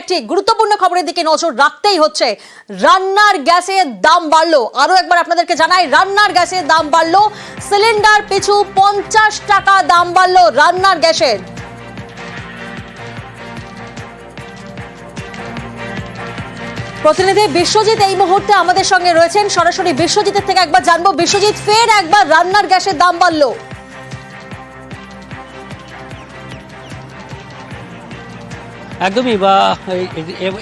একটি গুরুত্বপূর্ণ খবরের দিকে নজর রাখতেই হচ্ছে। রান্নার গ্যাসের দাম বাড়লো, আরো একবার আপনাদেরকে জানাই, রান্নার গ্যাসের দাম বাড়লো, সিলিন্ডার পিছু 50 টাকা দাম বাড়লো রান্নার গ্যাসের। প্রতিনিধি বিশ্বজিৎ এই মুহূর্তে আমাদের সঙ্গে রয়েছেন, সরাসরি বিশ্বজিতের থেকে একবার জানবো। বিশ্বজিৎ, ফের একবার রান্নার গ্যাসের দাম বাড়লো। একদমই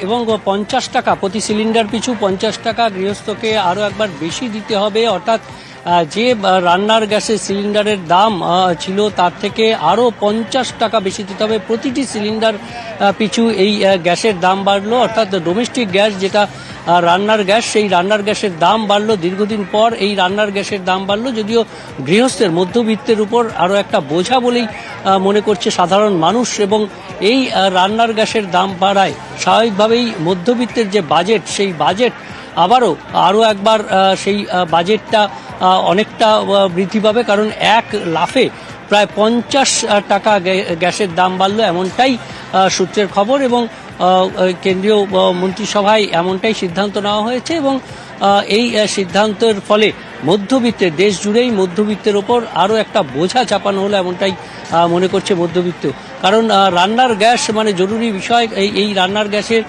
এবং 50 টাকা প্রতি সিলিন্ডার পিছু 50 টাকা গৃহস্থকে আরও একবার বেশি দিতে হবে, অর্থাৎ যে রান্নার গ্যাসের সিলিন্ডারের দাম ছিল তার থেকে আরও 50 টাকা বেশি দিতে হবে প্রতিটি সিলিন্ডার পিছু। এই গ্যাসের দাম বাড়লো, অর্থাৎ ডোমেস্টিক গ্যাস যেটা রান্নার গ্যাস, সেই রান্নার গ্যাসের দাম বাড়লো। দীর্ঘদিন পর এই রান্নার গ্যাসের দাম বাড়লো, যদিও গৃহস্থের মধ্যবিত্তের উপর আরও একটা বোঝা বলেই মনে করছে সাধারণ মানুষ। এবং এই রান্নার গ্যাসের দাম বাড়ায় স্বাভাবিকভাবেই মধ্যবিত্তের যে বাজেট, সেই বাজেট আরও একবার সেই বাজেটটা অনেকটা বৃদ্ধি পাবে, কারণ এক লাফে প্রায় 50 টাকা গ্যাসের দাম বাড়লো, এমনটাই সূত্রের খবর। এবং কেন্দ্রীয় মন্ত্রিসভায় এমনটাই সিদ্ধান্ত নেওয়া হয়েছে এবং এই সিদ্ধান্তের ফলে মধ্যবিত্তের, দেশ জুড়েই মধ্যবিত্তের ওপর আরও একটা বোঝা চাপানো হলো, এমনটাই মনে করছে মধ্যবিত্ত। কারণ রান্নার গ্যাস মানে জরুরি বিষয়, এই রান্নার গ্যাসের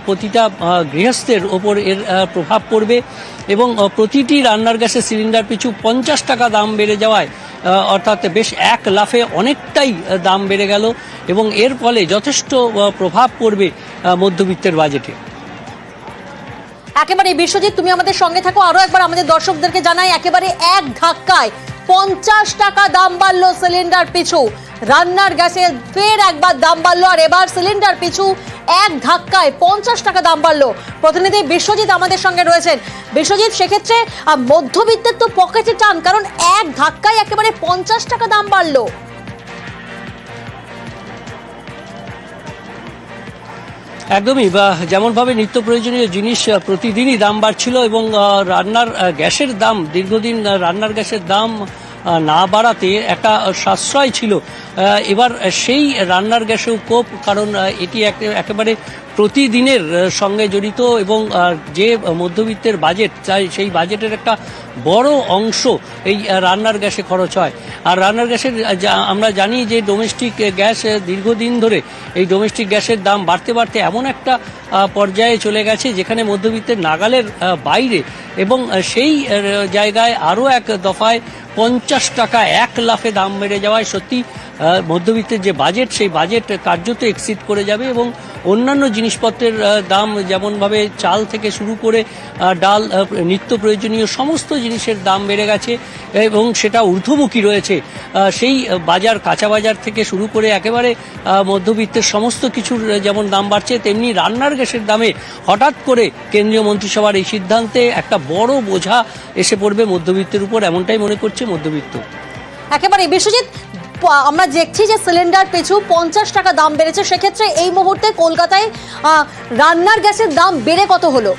প্রতিটা গৃহস্থের ওপর এর প্রভাব পড়বে এবং প্রতিটি রান্নার গ্যাসের সিলিন্ডার পিছু 50 টাকা দাম বেড়ে যাওয়ায় অর্থাৎ বেশ এক লাফে অনেকটাই দাম বেড়ে গেল এবং এর ফলে যথেষ্ট প্রভাব পড়বে মধ্যবিত্তের বাজেটে। একেবারে বিশ্বজিৎ, তুমি আমাদের সঙ্গে থাকো, আরো একবার আমাদের দর্শকদেরকে জানাই, একেবারে এক ধাক্কায় 50 টাকা দাম বাড়লো সিলিন্ডার পিছু। রান্নার গ্যাসের ফের একবার দাম বাড়লো, আর এবার সিলিন্ডার পিছু এক ধাক্কায় 50 টাকা দাম বাড়লো। প্রতিনিধি বিশ্বজিৎ আমাদের সঙ্গে রয়েছেন। বিশ্বজিৎ, সেক্ষেত্রে মধ্যবিত্তের তো পকেটে টান, কারণ এক ধাক্কায় একেবারে 50 টাকা দাম বাড়লো। একদমই, যেমনভাবে নিত্য প্রয়োজনীয় জিনিস প্রতিদিনই দাম বাড়ছিল এবং রান্নার গ্যাসের দাম, দীর্ঘদিন রান্নার গ্যাসের দাম না বাড়াতে একটা সাশ্রয় ছিল। এবার সেই রান্নার গ্যাসেও কোপ, কারণ এটি একেবারে প্রতিদিনের সঙ্গে জড়িত এবং যে মধ্যবিত্তের বাজেট চাই, সেই বাজেটের একটা বড় অংশ এই রান্নার গ্যাসে খরচ হয়। আর রান্নার গ্যাসের আমরা জানি যে ডোমেস্টিক গ্যাস দীর্ঘদিন ধরে এই ডোমেস্টিক গ্যাসের দাম বাড়তে বাড়তে এমন একটা পর্যায়ে চলে গেছে যেখানে মধ্যবিত্তের নাগালের বাইরে, এবং সেই জায়গায় আরও এক দফায় 50 টাকা এক লাফে দাম বেড়ে যাওয়ায় সত্যি মধ্যবিত্তের যে বাজেট, সেই বাজেট কার্যত এক্সিড করে যাবে এবং অন্যান্য জিনিসপত্রের দাম, যেমনভাবে চাল থেকে শুরু করে ডাল, নিত্য প্রয়োজনীয় সমস্ত জিনিসের দাম বেড়ে গেছে এবং সেটা ঊর্ধ্বমুখী রয়েছে। সেই বাজার, কাঁচা বাজার থেকে শুরু করে একেবারে মধ্যবিত্তের সমস্ত কিছুর যেমন দাম বাড়ছে, তেমনি রান্নার গ্যাসের দামে হঠাৎ করে কেন্দ্রীয় মন্ত্রিসভার এই সিদ্ধান্তে একটা বড় বোঝা এসে পড়বে মধ্যবিত্তের উপর, এমনটাই মনে করছে মধ্যবিত্ত। একেবারে বিশ্বজিৎ, আমরা দেখছি যে সিলিন্ডার পিছু 50 টাকা দাম বেড়েছে, সেক্ষেত্রে এই মুহূর্তে কলকাতায় রান্নার গ্যাসের দাম বেড়ে কত হলো?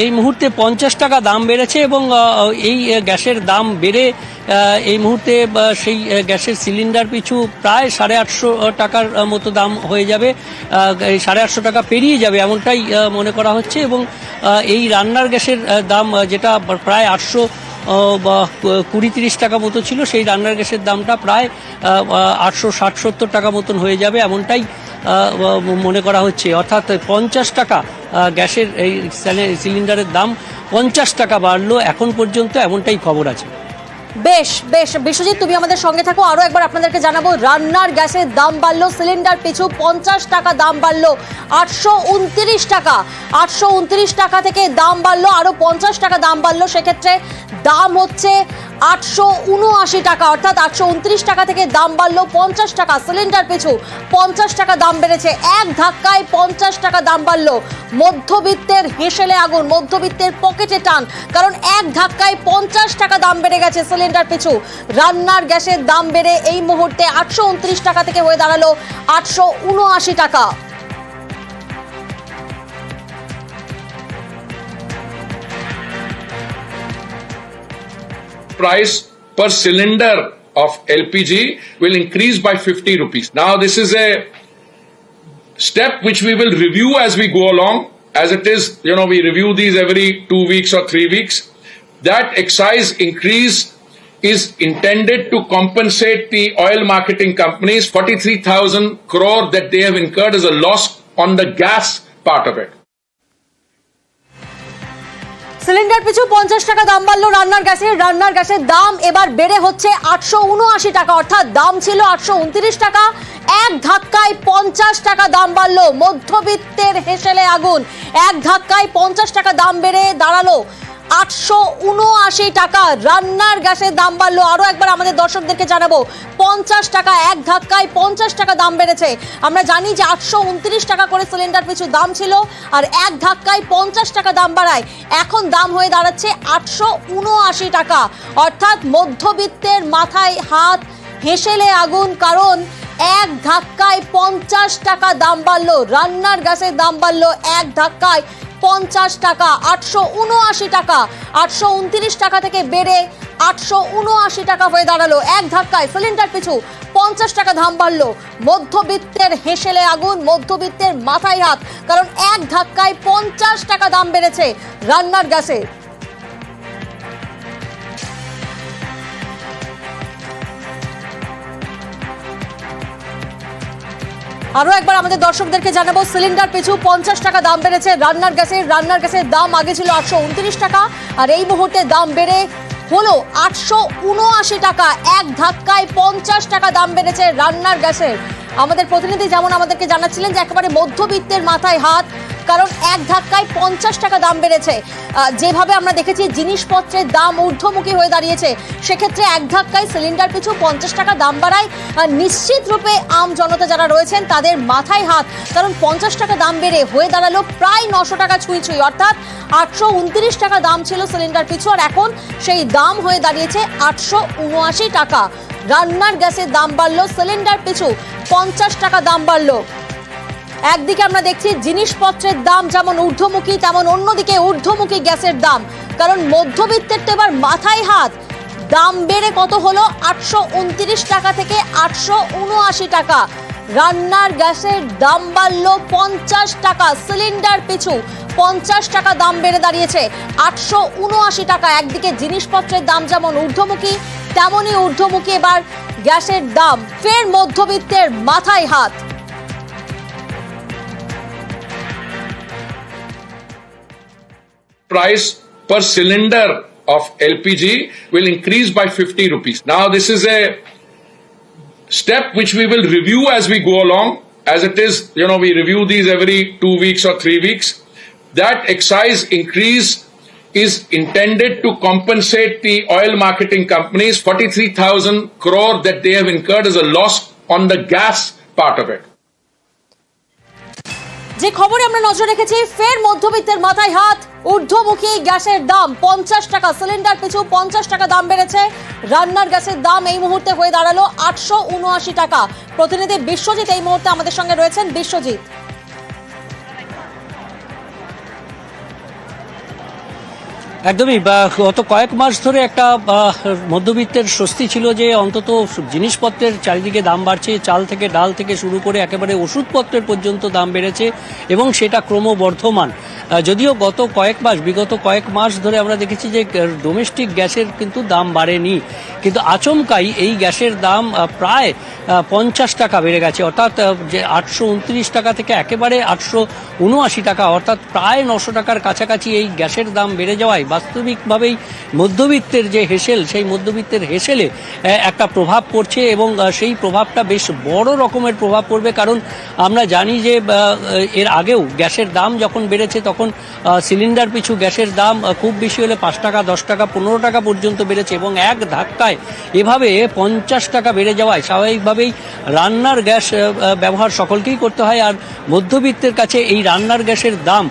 এই মুহূর্তে 50 টাকা দাম বেড়েছে এবং এই গ্যাসের দাম বেড়ে এই মুহূর্তে সেই গ্যাসের সিলিন্ডার পিছু প্রায় 850 টাকার মতো দাম হয়ে যাবে, 850 টাকা পেরিয়ে যাবে এমনটাই মনে করা হচ্ছে। এবং এই রান্নার গ্যাসের দাম যেটা প্রায় 820-30 টাকা মতো ছিল, সেই রান্নার গ্যাসের দামটা প্রায় 860-70 টাকা মতন হয়ে যাবে এমনটাই মনে করা হচ্ছে। অর্থাৎ 50 টাকা গ্যাসের এই সিলিন্ডারের দাম 50 টাকা বাড়লো এখন পর্যন্ত, এমনটাই খবর আছে। বেশ বেশ বিশ্বজিৎ, তুমি আমাদের সঙ্গে থাকো, আরো একবার আপনাদেরকে জানাবো, রান্নার গ্যাসের দাম বাড়লো, সিলিন্ডার পিছু 50 টাকা দাম বাড়লো, 829 টাকা, 829 টাকা থেকে দাম বাড়লো, আরো 50 টাকা দাম বাড়লো, সেক্ষেত্রে দাম হচ্ছে 879 টাকা, অর্থাৎ 829 টাকা থেকে দাম বাড়লো 50 টাকা, সিলিন্ডার পিছু 50 টাকা দাম বেড়েছে, এক ধাক্কায় 50 টাকা দাম বাড়লো। মধ্যবিত্তের হেসেলে আগুন, মধ্যবিত্তের পকেটে টান, কারণ এক ধাক্কায় 50 টাকা দাম বেড়ে গেছে সিলিন্ডার পিছু। রান্নার গ্যাসের দাম বেড়ে এই মুহূর্তে 829 টাকা থেকে হয়ে দাঁড়ালো 879 টাকা। Price per cylinder of LPG will increase by 50 rupees. Now this is a step which we will review as we go along. As it is, we review these every 2 weeks or 3 weeks. That excise increase is intended to compensate the oil marketing companies 43,000 crore that they have incurred as a loss on the gas part of it. Cylinder পিছু 50 টাকা দাম বাড়লো রান্নার গ্যাসের দাম এবার বেড়ে হচ্ছে 879 টাকা, অর্থাৎ দাম ছিল 829 টাকা, এক ধাক্কায় 50 টাকা দাম বাড়লো। মধ্যবিত্তের হেসেলে আগুন, এক ধাক্কায় 50 টাকা দাম বেড়ে দাঁড়ালো 879 টাকা। রান্নার গ্যাসের দাম বাড়লো, আরো একবার আমাদের দর্শকদেরকে জানাবো, 50 টাকা, এক ধাক্কায় 50 টাকা দাম বেড়েছে। আমরা জানি যে 829 টাকা করে সিলিন্ডার পিছু দাম ছিল, আর এক ধাক্কায় 50 টাকা দাম বাড়ায় এখন দাম হয়ে দাঁড়াচ্ছে 879 টাকা। অর্থাৎ মধ্যবিত্তের মাথায় হাত, হেসেলে আগুন, কারণ এক ধাক্কায় 50 টাকা দাম বাড়লো। রান্নার গ্যাসের দাম বাড়লো এক ধাক্কায় 50 টাকা, 879 টাকা, 829 টাকা থেকে বেড়ে 879 টাকা হয়ে দাঁড়ালো। এক ধাক্কায় সিলিন্ডার পিছু 50 টাকা দাম বাড়লো। মধ্যবিত্তের হেসেলে আগুন, মধ্যবিত্তের মাথায় হাত, কারণ এক ধাক্কায় 50 টাকা দাম বেড়েছে রান্নার গ্যাসের। আরো একবার আমাদের দর্শকদেরকে জানাবো, সিলিন্ডার পিছু 50 টাকা দাম বেড়েছে রান্নার গ্যাসের দাম আগে ছিল 829 টাকা, আর এই মুহূর্তে দাম বেড়ে হলো 879 টাকা। এক ধাক্কায় 50 টাকা দাম বেড়েছে রান্নার গ্যাসের। আমাদের প্রতিনিধি যেমন আমাদেরকে জানাচ্ছিলেন যে একেবারে মধ্যবিত্তের মাথায় হাত, কারণ এক ধাক্কায় 50 টাকা দাম বেড়েছে। যেভাবে আমরা দেখেছি জিনিসপত্রের দাম ঊর্ধ্বমুখী হয়ে দাঁড়িয়েছে, সেক্ষেত্রে এক ধাক্কায় সিলিন্ডার পিছু 50 টাকা দাম বাড়ায় নিশ্চিত রূপে আম জনতা যারা রয়েছেন তাদের মাথায় হাত, কারণ 50 টাকা দাম বেড়ে হয়ে দাঁড়ালো প্রায় 900 টাকা ছুঁই, অর্থাৎ 829 টাকা দাম ছিল সিলিন্ডার পিছু, আর এখন সেই দাম হয়ে দাঁড়িয়েছে 879 টাকা। রান্নার গ্যাসের দাম বাড়লো, সিলিন্ডার পিছু 50 টাকা দাম বাড়লো। একদিকে আমরা দেখছি জিনিসপত্রের দাম যেমন ঊর্ধ্বমুখী, তেমন অন্যদিকে ঊর্ধ্বমুখী গ্যাসের দাম, কারণ মধ্যবিত্তের তো এবার মাথায় হাত। দাম বেড়ে কত হলো? 829 টাকা থেকে 879 টাকা। রান্নার গ্যাসের দাম বাড়লো 50 টাকা, সিলিন্ডার পিছু 50 টাকা দাম বেড়ে দাঁড়িয়েছে 879 টাকা। একদিকে জিনিসপত্রের দাম যেমন ঊর্ধ্বমুখী, তেমনই ঊর্ধ্বমুখী এবার গ্যাসের দাম। ফের মধ্যবিত্তের মাথায় হাত। Price per cylinder of LPG will increase by 50 rupees. Now this is a step which we will review as we go along. As it is, we review these every 2 weeks or 3 weeks. That excise increase is intended to compensate the oil marketing companies 43,000 crore that they have incurred as a loss on the gas part of it. যে খবরে আমরা নজর রেখেছি, ফের মধ্যবিত্তের মাথায় হাত, ঊর্ধ্বমুখী গ্যাসের দাম 50 টাকা, সিলিন্ডার পিছু 50 টাকা দাম বেড়েছে। রান্নার গ্যাসের দাম এই মুহূর্তে হয়ে দাঁড়ালো 879 টাকা। প্রতিনিধি বিশ্বজিৎ এই মুহূর্তে আমাদের সঙ্গে রয়েছেন। বিশ্বজিৎ, একদমই গত কয়েক মাস ধরে একটা মধ্যবিত্তের স্বস্তি ছিল যে অন্তত জিনিসপত্রের চারিদিকে দাম বাড়ছে, চাল থেকে ডাল থেকে শুরু করে একেবারে ওষুধপত্রের পর্যন্ত দাম বেড়েছে এবং সেটা ক্রমবর্ধমান। যদিও বিগত কয়েক মাস ধরে আমরা দেখেছি যে ডোমেস্টিক গ্যাসের কিন্তু দাম বাড়েনি, কিন্তু আচমকাই এই গ্যাসের দাম প্রায় 50 টাকা বেড়ে গেছে, অর্থাৎ যে 829 টাকা থেকে একেবারে 879 টাকা, অর্থাৎ প্রায় 900 টাকার কাছাকাছি এই গ্যাসের দাম বেড়ে যাওয়ায় বাস্তবিকভাবেই মধ্যবিত্তের যে হেসেল, সেই মধ্যবিত্তের হেসেলে একটা প্রভাব পড়ছে এবং সেই প্রভাবটা বেশ বড় রকমের প্রভাব পড়বে। কারণ আমরা জানি যে এর আগেও গ্যাসের দাম যখন বেড়েছে তখন সিলিন্ডার পিছু গ্যাসের দাম খুব বেশি হলে 5 টাকা, 10 টাকা, 15 টাকা পর্যন্ত বেড়েছে এবং এক ধাক্কায় এভাবে 50 টাকা বেড়ে যাওয়ায় স্বাভাবিকভাবেই রান্নার গ্যাস ব্যবহার সকলকেই করতে হয়, আর মধ্যবিত্তের কাছে এই রান্নার গ্যাসের দাম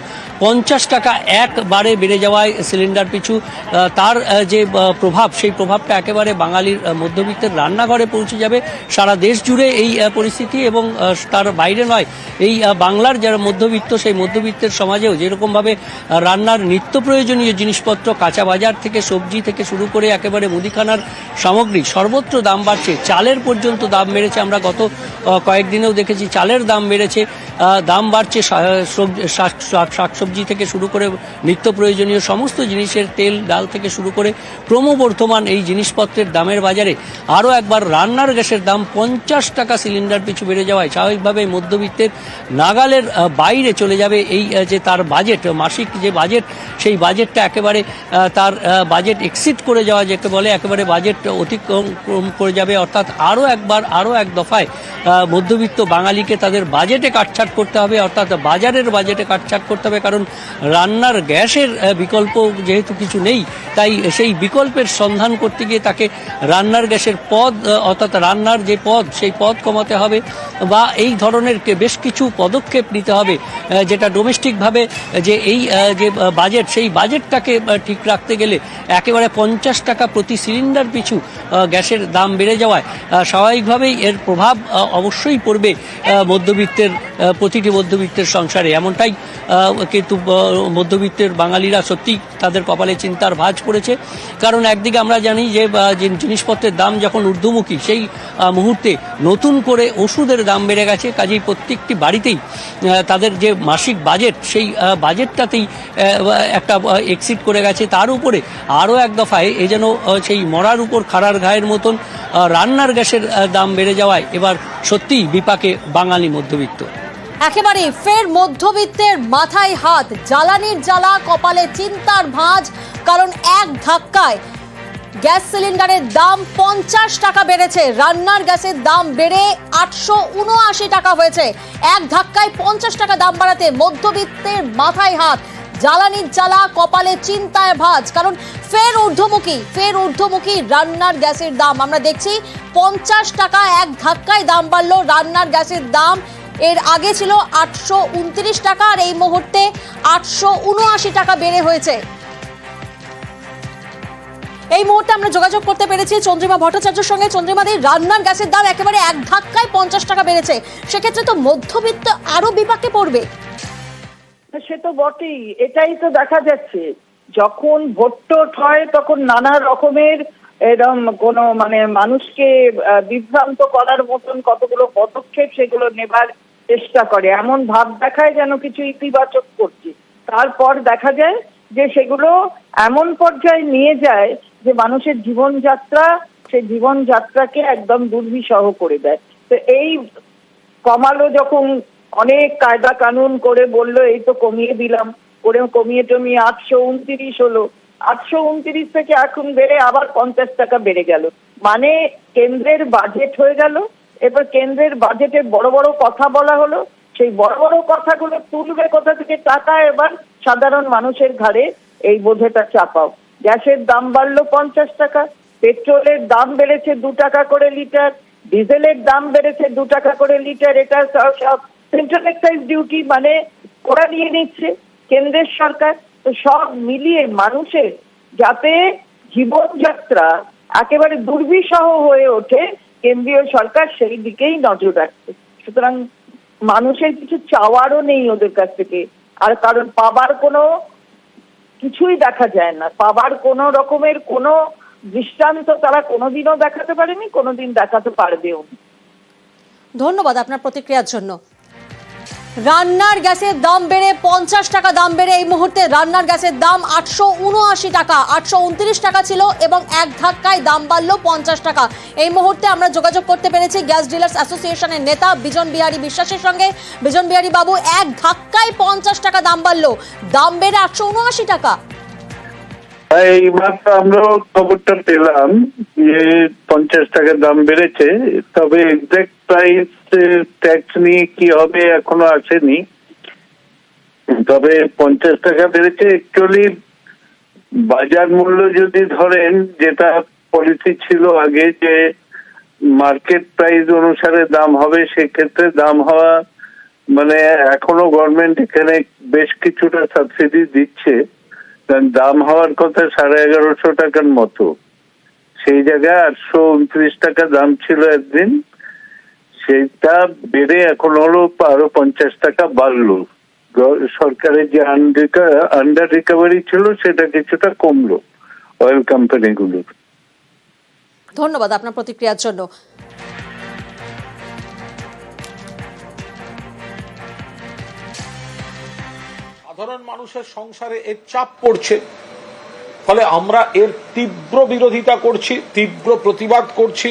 50 টাকা একবারে বেড়ে যাওয়ায় সিলিন্ডার পিছু তার যে প্রভাব, সেই প্রভাবটা একেবারে বাঙালির মধ্যবিত্তের রান্নাঘরে পৌঁছে যাবে। সারা দেশ জুড়ে এই পরিস্থিতি এবং তার বাইরে নয়, এই বাংলার যারা মধ্যবিত্ত, সেই মধ্যবিত্তের সমাজেও যেরকমভাবে রান্নার নিত্য প্রয়োজনীয় জিনিসপত্র, কাঁচা বাজার থেকে সবজি থেকে শুরু করে একেবারে মুদিখানার সামগ্রী সর্বত্র দাম বাড়ছে। চালের পর্যন্ত দাম বেড়েছে। আমরা গত কয়েকদিনেও দেখেছি চালের দাম বেড়েছে, দাম বাড়ছে শাকসবজি থেকে শুরু করে নিত্য প্রয়োজনীয় সমস্ত জিনিসের, তেল ডাল থেকে শুরু করে ক্রমবর্ধমান এই জিনিসপত্রের দামের বাজারে আরও একবার রান্নার গ্যাসের দাম 50 টাকা সিলিন্ডার পিছু বেড়ে যাওয়ায় স্বাভাবিকভাবে মধ্যবিত্তের নাগালের বাইরে চলে যাবে এই যে তার বাজেট, মাসিক যে বাজেট, সেই বাজেটটা একেবারে তার বাজেট এক্সিড করে যাওয়া যাকে বলে, একেবারে বাজেট অতিক্রম করে যাবে। অর্থাৎ আরও এক দফায় মধ্যবিত্ত বাঙালিকে তাদের বাজেটে কাটছাট করতে হবে, অর্থাৎ বাজারের বাজেটে কাটছাট করতে হবে। কারণ রান্নার গ্যাসের বিকল্প যেহেতু কিছু নেই, তাই সেই বিকল্পের সন্ধান করতে গিয়ে তাকে রান্নার গ্যাসের পদ, অর্থাৎ রান্নার যে পদ, সেই পদ কমাতে হবে বা এই ধরনের বেশ কিছু পদক্ষেপ নিতে হবে, যেটা ডোমেস্টিকভাবে যে এই যে বাজেট, সেই বাজেটটাকে ঠিক রাখতে গেলে একেবারে 50 টাকা প্রতি সিলিন্ডার পিছু গ্যাসের দাম বেড়ে যাওয়ায় স্বাভাবিকভাবেই এর প্রভাব অবশ্যই পড়বে মধ্যবিত্তের, প্রতিটি মধ্যবিত্তের সংসারে। এমনটাই কিন্তু মধ্যবিত্তের বাঙালিরা সত্যি তাদের কপালে চিন্তার ভাঁজ পড়েছে। কারণ একদিকে আমরা জানি যে জিনিসপত্রের দাম যখন ঊর্ধ্বমুখী, সেই মুহূর্তে নতুন করে ওষুধের দাম বেড়ে গেছে। কাজেই প্রত্যেকটি বাড়িতেই তাদের যে মাসিক বাজেট, সেই বাজেটটাতেই একটা এক্সিড করে গেছে। তার উপরে আরও এক দফায় এ যেন সেই মরার উপর খাড়ার ঘায়ের মতন রান্নার গ্যাসের দাম বেড়ে যাওয়ায় এবার সত্যিই বিপাকে বাঙালি মধ্যবিত্ত। একেবারে ফের মধ্যবিত্তের মাথায় হাত, জ্বালানির জ্বালা, কপালে চিন্তার ভাঁজ। কারণ এক ধাক্কায় গ্যাস সিলিন্ডারের দাম 50 টাকা বেড়েছে। রান্নার গ্যাসের দাম বেড়ে 879 টাকা হয়েছে। এক ধাক্কায় 50 টাকা দাম বাড়াতে মধ্যবিত্তের মাথায় হাত, জ্বালানির জ্বালা, কপালে চিন্তায় ভাঁজ। কারণ ফের ঊর্ধ্বমুখী রান্নার গ্যাসের দাম। আমরা দেখছি 50 টাকা এক ধাক্কায় দাম বাড়লো রান্নার গ্যাসের দাম। এর আগে ছিল 829 টাকা, আর এই মুহূর্তে 879 টাকা বেড়ে হয়েছে। এই মুহূর্তে আমরা যোগাযোগ করতে পেরেছি চন্দ্রিমা ভট্টাচার্যের সঙ্গে। চন্দ্রিমাদি, রান্নার গ্যাসের দাম একেবারে এক ধাক্কায় 50 টাকা বেড়েছে, সেক্ষেত্রে তো মধ্যবিত্ত আরো বিপাকে পড়বে। সে তো বটেই, এটাই তো দেখা যাচ্ছে। যখন ভোট হয় তখন নানা রকমের এরকম কোন মানুষকে বিভ্রান্ত করার মতন কতগুলো পদক্ষেপ সেগুলো নেবার চেষ্টা করে, এমন ভাব দেখায় যেন কিছু ইতিবাচক করছে। তারপর দেখা যায় যে সেগুলো এমন পর্যায়ে নিয়ে যায় যে মানুষের জীবনযাত্রা, সেই জীবনযাত্রাকে একদম দুর্বিষহ করে দেয়। তো এই কমালো যখন, অনেক কায়দা কানুন করে বললো এই তো কমিয়ে দিলাম, করে কমিয়ে টমিয়ে 829 হলো। 829 থেকে এখন বেড়ে আবার 50 টাকা বেড়ে গেল। মানে কেন্দ্রের বাজেট হয়ে গেল। এবার কেন্দ্রের বাজেটে বড় বড় কথা বলা হলো, সেই বড় বড় কথাগুলো তুলবে কোথা থেকে টাকা? এবার সাধারণ মানুষের ঘাড়ে এই বোঝাটা চাপাও। গ্যাসের দাম বাড়লো 50 টাকা, পেট্রোলের দাম বেড়েছে 2 টাকা করে লিটার, ডিজেলের দাম বেড়েছে 2 টাকা করে লিটার। এটা সব সেন্ট্রাল এক্সাইজ ডিউটি ওরা নিয়ে নিচ্ছে কেন্দ্রের সরকার। তো সব মিলিয়ে মানুষের যাতে জীবনযাত্রা একেবারে দুর্বিষহ হয়ে ওঠে, কেন্দ্রীয় সরকার সেই দিকেই নজর রাখছে। সুতরাং মানুষের কিছু চাওয়ারও নেই ওদের কাছ থেকে, আর কারণ পাবার কোনো কিছুই দেখা যায় না, পাবার কোনো রকমের কোনো দৃষ্টান্ত তারা কোনোদিনও দেখাতে পারেনি, কোনোদিন দেখাতে পারবেও না। ধন্যবাদ আপনার প্রতিক্রিয়ার জন্য। রান্নার গ্যাসের দাম বেড়ে 50 টাকা দাম বেড়ে এই মুহূর্তে রান্নার গ্যাসের দাম 879 টাকা, 829 টাকা ছিল এবং এক ধাক্কায় দাম বাড়লো 50 টাকা। এই মুহূর্তে আমরা যোগাযোগ করতে পেরেছি গ্যাস ডিলার্স অ্যাসোসিয়েশনের নেতা বিজন বিহারী বিশ্বাসের সঙ্গে। বিজন বিহারী বাবু, এক ধাক্কায় 50 টাকা দাম বাড়লো, দাম বেড়ে 879 টাকা। এইবার আমরা খবরটা পেলাম যে 50 টাকা দাম বেড়েছে, তবে এক্সাক্ট প্রাইস ট্যাক্স নিয়ে কি হবে এখনো আসেনি। তবে 50 টাকা বেড়েছে। অ্যাকচুয়ালি বাজার মূল্য যদি ধরেন, যেটা পলিসি ছিল আগে যে মার্কেট প্রাইস অনুসারে দাম হবে, সেক্ষেত্রে দাম হওয়া মানে এখনো গভর্নমেন্ট এখানে বেশ কিছুটা সাবসিডি দিচ্ছে, কারণ দাম হওয়ার কথা 1150 টাকার মতো, সেই জায়গায় 829 টাকা দাম ছিল একদিন, সেটা বেড়ে এখন হলো আরো 50 টাকা বাড়লো। সরকারের যে আন্ডার রিকভারি ছিল সেটা কিছুটা কমলো অয়েল কোম্পানিগুলোর। ধন্যবাদ আপনার প্রতিক্রিয়ার জন্য। সাধারণ মানুষের সংসারে এর চাপ পড়ছে, ফলে আমরা এর তীব্র বিরোধিতা করছি, তীব্র প্রতিবাদ করছি।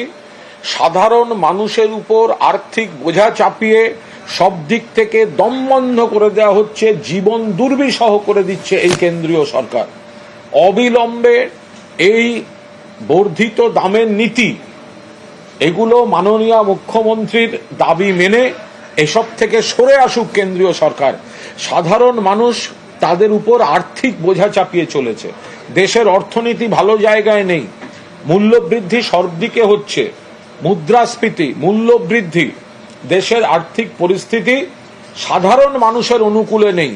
সাধারণ মানুষের উপর আর্থিক বোঝা চাপিয়ে সব দিক থেকে দমবন্ধ করে দেওয়া হচ্ছে, জীবন দুর্বিষহ করে দিচ্ছে এই কেন্দ্রীয় সরকার। অবিলম্বে এই বর্ধিত দামের নীতি, এগুলো মাননীয় মুখ্যমন্ত্রীর দাবি মেনে এসব থেকে সরে আসুক কেন্দ্রীয় সরকার। সাধারণ মানুষ তাদের উপর আর্থিক বোঝা চাপিয়ে চলেছে, দেশের অর্থনীতি ভালো জায়গায় নেই, মূল্যবৃদ্ধি সব দিকে হচ্ছে, মুদ্রাস্ফীতি, মূল্যবৃদ্ধি, দেশের আর্থিক পরিস্থিতি সাধারণ মানুষের অনুকূলে নেই।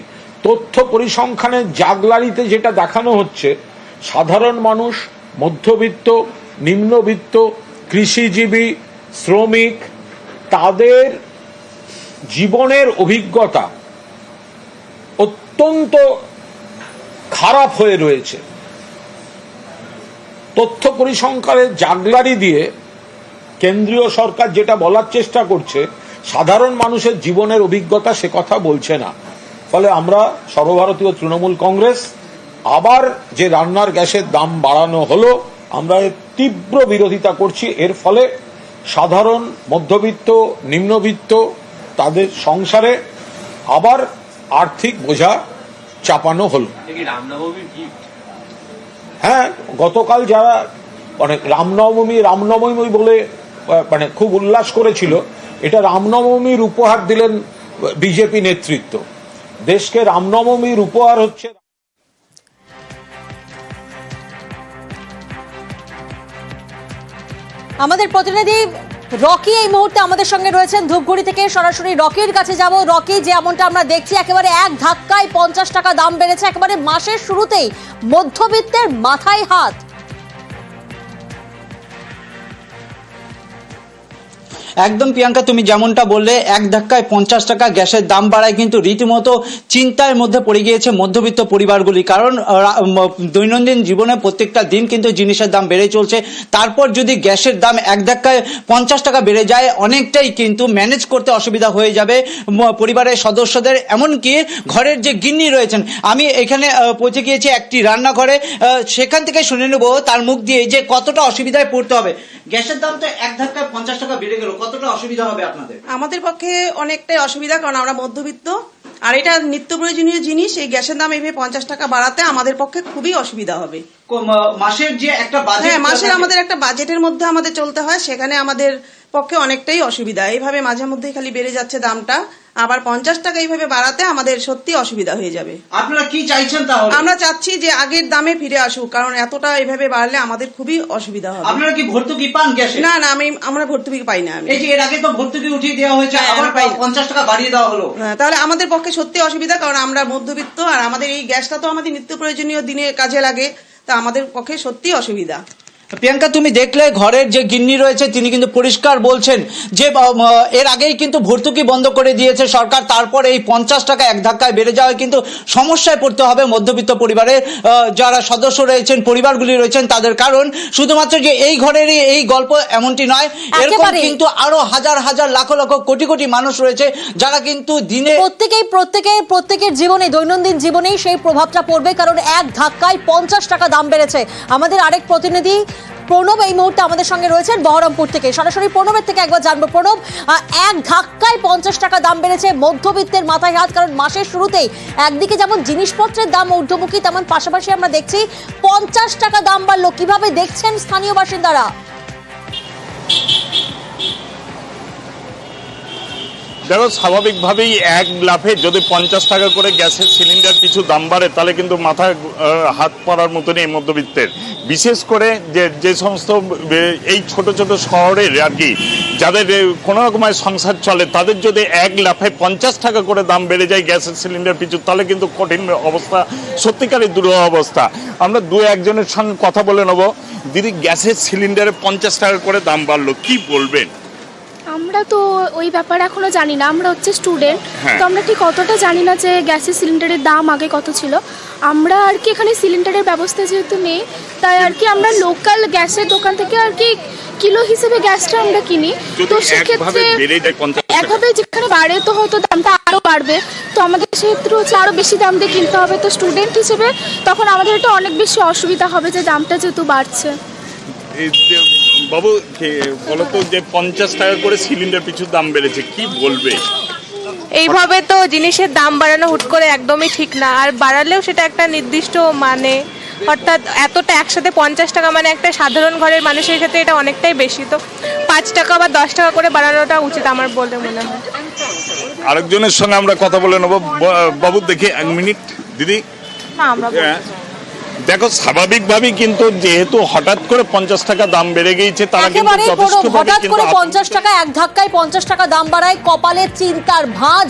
তথ্য পরিসংখ্যানের জাগলারিতে যেটা দেখানো হচ্ছে, সাধারণ মানুষ, মধ্যবিত্ত, নিম্নবিত্ত, কৃষিজীবী, শ্রমিক, তাদের জীবনের অভিজ্ঞতা অত্যন্ত খারাপ হয়ে রয়েছে। তথ্য পরিসংখ্যানের জাগলারি দিয়ে কেন্দ্রীয় সরকার যেটা বলার চেষ্টা করছে, সাধারণ মানুষের জীবনের অভিজ্ঞতা সে কথা বলছে না। ফলে আমরা সর্বভারতীয় তৃণমূল কংগ্রেস আবার যে রান্নার গ্যাসের দাম বাড়ানো হলো, আমরা এর তীব্র বিরোধিতা করছি। এর ফলে সাধারণ, মধ্যবিত্ত, নিম্নবিত্ত তাদের সংসারে আবার আর্থিক বোঝা চাপানো হলো। হ্যাঁ, গতকাল যারা মানে রামনবমী বলে মানে খুব উল্লাস করেছিল, এটা রামনবমীর উপহার দিলেন বিজেপি নেতৃত্ব। দেশকে রামনবমীর উপহার হচ্ছে। আমাদের প্রতিনিধি রকি এই মুহূর্তে আমাদের সঙ্গে রয়েছেন ধূপগুড়ি থেকে। সরাসরি রকির কাছে যাব। রকি, যে এমনটা আমরা দেখছি একেবারে এক ধাক্কায় 50 টাকা দাম বেড়েছে, একেবারে মাসের শুরুতেই মধ্যবিত্তের মাথায় হাত। একদম প্রিয়াঙ্কা, তুমি যেমনটা বললে, এক ধাক্কায় 50 টাকা গ্যাসের দাম বাড়ায় কিন্তু রীতিমতো চিন্তার মধ্যে পড়ে গিয়েছে মধ্যবিত্ত পরিবারগুলি। কারণ দৈনন্দিন জীবনে প্রত্যেকটা দিন কিন্তু জিনিসের দাম বেড়ে চলছে, তারপর যদি গ্যাসের দাম এক ধাক্কায় 50 টাকা বেড়ে যায়, অনেকটাই কিন্তু ম্যানেজ করতে অসুবিধা হয়ে যাবে পরিবারের সদস্যদের, এমনকি ঘরের যে গিন্নি রয়েছেন। আমি এখানে পৌঁছে গিয়েছি একটি রান্নাঘরে, সেখান থেকে শুনে নেব তার মুখ দিয়ে যে কতটা অসুবিধায় পড়তে হবে। গ্যাসের দাম তো এক ধাক্কায় 50 টাকা বেড়ে গেল, কতটা অসুবিধা হবে আপনাদের? আমাদের পক্ষে অনেকটাই অসুবিধা, কারণ আমরা মধ্যবিত্ত, আর এটা নিত্য প্রয়োজনীয় জিনিস। এই গ্যাসের দাম এইভাবে 50 টাকা বাড়াতে আমাদের পক্ষে খুবই অসুবিধা হবে। মাসের যে একটা বাজেট, হ্যাঁ, মাসের আমাদের একটা বাজেটের মধ্যে আমাদের চলতে হয়, সেখানে আমাদের পক্ষে অনেকটাই অসুবিধা। এইভাবে মাঝে মধ্যেই খালি বেড়ে যাচ্ছে দামটা, আবার 50 টাকা এইভাবে বাড়াতে আমাদের সত্যি অসুবিধা হয়ে যাবে। আপনারা কি চাইছেন তাহলে? আমরা চাচ্ছি যে আগের দামে ফিরে আসুক, কারণ এতটা এইভাবে বাড়লে আমাদের খুবই অসুবিধা হবে। আপনারা কি ভর্তুকি পান গ্যাসে? না, আমরা ভর্তুকি পাই না। এই যে এর আগে তো ভর্তুকি উঠিয়ে দেওয়া হয়েছে, আবার 50 টাকা বাড়িয়ে দেওয়া হলো। তাহলে আমাদের পক্ষে সত্যি অসুবিধা, কারণ আমরা মধ্যবিত্ত, আর আমাদের এই গ্যাসটা তো আমাদের নিত্য প্রয়োজনীয় দিনে কাজে লাগে, তা আমাদের পক্ষে সত্যি অসুবিধা। প্রিয়াঙ্কা, তুমি দেখলে ঘরের যে গিন্নি রয়েছে তিনি কিন্তু পরিষ্কার বলছেন যে এর আগেই কিন্তু ভর্তুকি বন্ধ করে দিয়েছে সরকার, তারপর এই 50 টাকা এক ধাক্কায় বেড়ে যাওয়ায় কিন্তু সমস্যায় পড়তে হবে মধ্যবিত্ত পরিবারের যারা সদস্য রয়েছেন, পরিবারগুলি রয়েছেন তাদের। কারণ শুধুমাত্র যে এই ঘরেরই এই গল্প এমনটি নয়, এরকম কিন্তু আরো হাজার হাজার লাখ লাখ কোটি কোটি মানুষ রয়েছে যারা কিন্তু দিনে প্রত্যেকের জীবনে, দৈনন্দিন জীবনেই সেই প্রভাবটা পড়বে, কারণ এক ধাক্কায় 50 টাকা দাম বেড়েছে। আমাদের আরেক প্রতিনিধি প্রণব এই মুহূর্তে আমাদের সঙ্গে রয়েছেন বহরমপুর থেকে। সরাসরি প্রণবের থেকে একবার জানবো। প্রণব, এক ধাক্কায় 50 টাকা দাম বেড়েছে, মধ্যবিত্তের মাথায় হাত, কারণ মাসের শুরুতেই একদিকে যেমন জিনিসপত্রের দাম ঊর্ধ্বমুখী, তেমন পাশাপাশি আমরা দেখছি 50 টাকা দাম বাড়লো। কিভাবে দেখছেন স্থানীয় বাসিন্দারা? দেখো, স্বাভাবিকভাবেই এক লাফে যদি 50 টাকা করে গ্যাসের সিলিন্ডার পিছু দাম বাড়ে তাহলে কিন্তু মাথায় হাত পড়ার মতনই এই মধ্যবিত্তের। বিশেষ করে যে সমস্ত এই ছোট ছোট শহরের আর কি যাদের কোনো রকমের সংসার চলে, তাদের যদি এক লাফে 50 টাকা করে দাম বেড়ে যায় গ্যাসের সিলিন্ডার পিছু, তাহলে কিন্তু কঠিন অবস্থা, সত্যিকারের দুরূহ অবস্থা। আমরা দু একজনের সঙ্গে কথা বলে নেব। দিদি, গ্যাসের সিলিন্ডারে 50 টাকা করে দাম বাড়লো, কি বলবেন? আমরা তো ওই ব্যাপারে এখনো জানি না, আমরা হচ্ছে স্টুডেন্ট, হ্যাঁ। তো আমরা ঠিক অতটা জানি না যে গ্যাসের সিলিন্ডারের দাম আগে কত ছিল। আমরা আর কি এখানে সিলিন্ডারের ব্যবস্থা যেহেতু নেই, তাই আর কি আমরা লোকাল গ্যাসের দোকান থেকে আর কি কিলো হিসেবে গ্যাসটা আমরা কিনি। তো সেক্ষেত্রে একভাবে যেখানে বাড়ে তো হয়তো দামটা আরও বাড়বে, তো আমাদের সেক্ষেত্রে হচ্ছে আরও বেশি দাম দিয়ে কিনতে হবে। তো স্টুডেন্ট হিসেবে তখন আমাদের এটা অনেক বেশি অসুবিধা হবে যে দামটা যেহেতু বাড়ছে। বাবু, বলতো যে 50 টাকা করে সিলিন্ডার পিছু দাম বেড়েছে, কি বলবে? এইভাবে তো জিনিসের দাম বাড়ানো হুট করে একদমই ঠিক না, আর বাড়ালেও সেটা একটা নির্দিষ্ট মানে, অর্থাৎ এতটা একসাথে 50 টাকা মানে একটা সাধারণ ঘরের মানুষের ক্ষেত্রে এটা অনেকটাই বেশি। তো 5 টাকা বা 10 টাকা করে বাড়ানোটা উচিত আমার বলে মনে হয়। আরেকজনের সঙ্গে আমরা কথা বলে নেব। বাবু, দেখি 1 মিনিট। দিদি, হ্যাঁ, আমরা দেখো, স্বাভাবিকভাবেই কিন্তু যেহেতু হঠাৎ করে 50 টাকা দাম বেড়ে গিয়েছে, তারা কিন্তু একেবারে হঠাৎ করে 50 টাকা এক ধাক্কায় 50 টাকা দাম বাড়ায় কপালে চিন্তার ভাঁজ,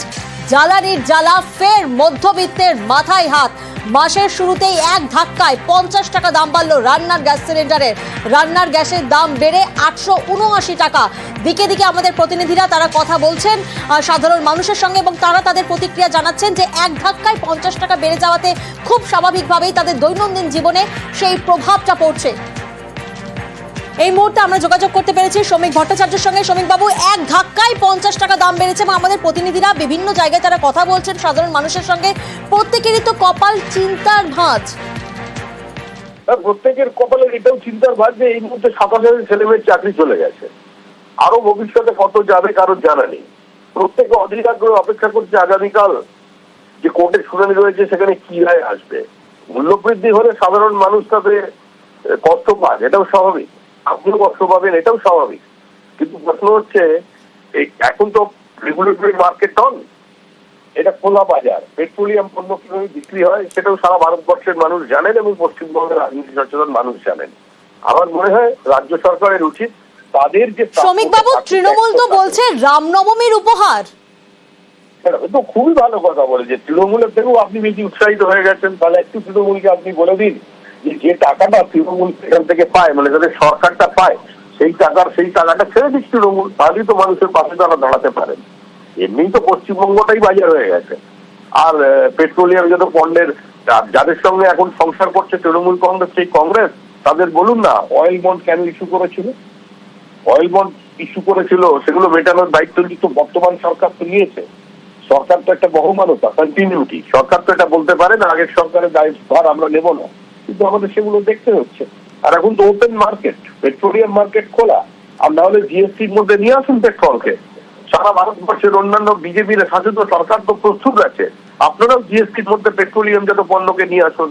জ্বালানির জ্বালা, ফের মধ্যবিত্তের মাথায় হাত। মাসের শুরুতেই এক ধাক্কায় 50 টাকা দাম বাড়লো রান্নার গ্যাস সিলিন্ডারের। রান্নার গ্যাসের দাম বেড়ে 879 টাকা। দিকে দিকে আমাদের প্রতিনিধিরা তারা কথা বলছেন সাধারণ মানুষের সঙ্গে, এবং তারা তাদের প্রতিক্রিয়া জানাচ্ছেন যে এক ধাক্কায় 50 টাকা বেড়ে যাওয়াতে খুব স্বাভাবিকভাবেই তাদের দৈনন্দিন জীবনে সেই প্রভাবটা পড়ছে। এই মুহূর্তে আমরা যোগাযোগ করতে পেরেছি শ্রমিক ভট্টাচার্যের সঙ্গে। শ্রমিক বাবু, এক ধাক্কায় 50 টাকা দাম বেড়েছে এবং আমাদের প্রতিনিধিরা বিভিন্ন জায়গায় তারা কথা বলছেন সাধারণ মানুষের সঙ্গে। প্রত্যেকেরই তো কপাল চিন্তার ভাঁজ। প্রত্যেকের কপালে এটাও চিন্তার ভাঁজ যে এই মুহূর্তে 27,000 ছেলেমেয়ের চাকরি চলে গেছে, আরো ভবিষ্যতে কত যাবে কারোর জানা নেই। প্রত্যেকে অধীর আগ্রহে অপেক্ষা করছে আগামীকাল যে কোর্টের শুনানি রয়েছে সেখানে কি রায় আসবে। মূল্যবৃদ্ধি হলে সাধারণ মানুষ তাতে কষ্ট পায়, এটাও স্বাভাবিক। আপনিও কষ্ট পাবেন, এটাও স্বাভাবিক। কিন্তু প্রশ্ন হচ্ছে এখন তো রেগুলেটরি মার্কেট অন, এটা খোলা বাজার, পেট্রোলিয়াম পণ্য কিভাবে বিক্রি হয় সেটাও সারা ভারতবর্ষের মানুষ জানেন এবং পশ্চিমবঙ্গের রাজনীতি সচেতন মানুষ জানেন। আমার মনে হয় রাজ্য সরকারের উচিত তাদের যে শ্রমিক বাবু, তৃণমূল তো বলছে রামনবমীর উপহার। তো খুবই ভালো কথা বলে যে তৃণমূলের থেকেও আপনি বেশি উৎসাহিত হয়ে গেছেন, তাহলে একটু তৃণমূলকে আপনি বলে দিন যে টাকাটা তৃণমূল এখান থেকে পায়, মানে যাদের সরকারটা পায় সেই টাকাটা ছেড়ে দিক তৃণমূল, তাহলেই তো মানুষের পাশে তারা দাঁড়াতে পারেন। এমনি তো পশ্চিমবঙ্গটাই বাজার হয়ে গেছে। আর পেট্রোলিয়াম যত পণ্যের যাদের সঙ্গে এখন সংসার করছে তৃণমূল কংগ্রেস, সেই কংগ্রেস, তাদের বলুন না অয়েল বন্ড কেন ইস্যু করেছিল। অয়েল বন্ড ইস্যু করেছিল, সেগুলো মেটানোর দায়িত্ব কিন্তু বর্তমান সরকার তো নিয়েছে। সরকার তো একটা বহমানতা, কন্টিনিউটি। সরকার তো এটা বলতে পারে না আগের সরকারের দায়িত্বভার আমরা নেব না, কিন্তু আমাদের সেগুলো দেখতে হচ্ছে। আর এখন তো ওপেন মার্কেট, পেট্রোলিয়াম মার্কেট খোলা। আর না হলে জিএসটির মধ্যে নিয়ে আসুন পেট্রোলকে। সারা ভারতবর্ষের অন্যান্য বিজেপির শাসিত সরকার তো প্রস্তুত আছে, আপনারাও জিএসটির মধ্যে পেট্রোলিয়াম যত পণ্যকে নিয়ে আসুন,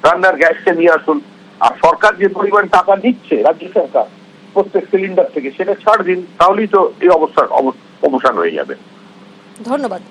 রান্নার গ্যাসকে নিয়ে আসুন। আর সরকার যে পরিমাণ টাকা নিচ্ছে রাজ্য সরকার প্রত্যেক সিলিন্ডার থেকে, সেটা ছাড় দিন, তাহলেই তো এই অবস্থার অবসান হয়ে যাবে। ধন্যবাদ।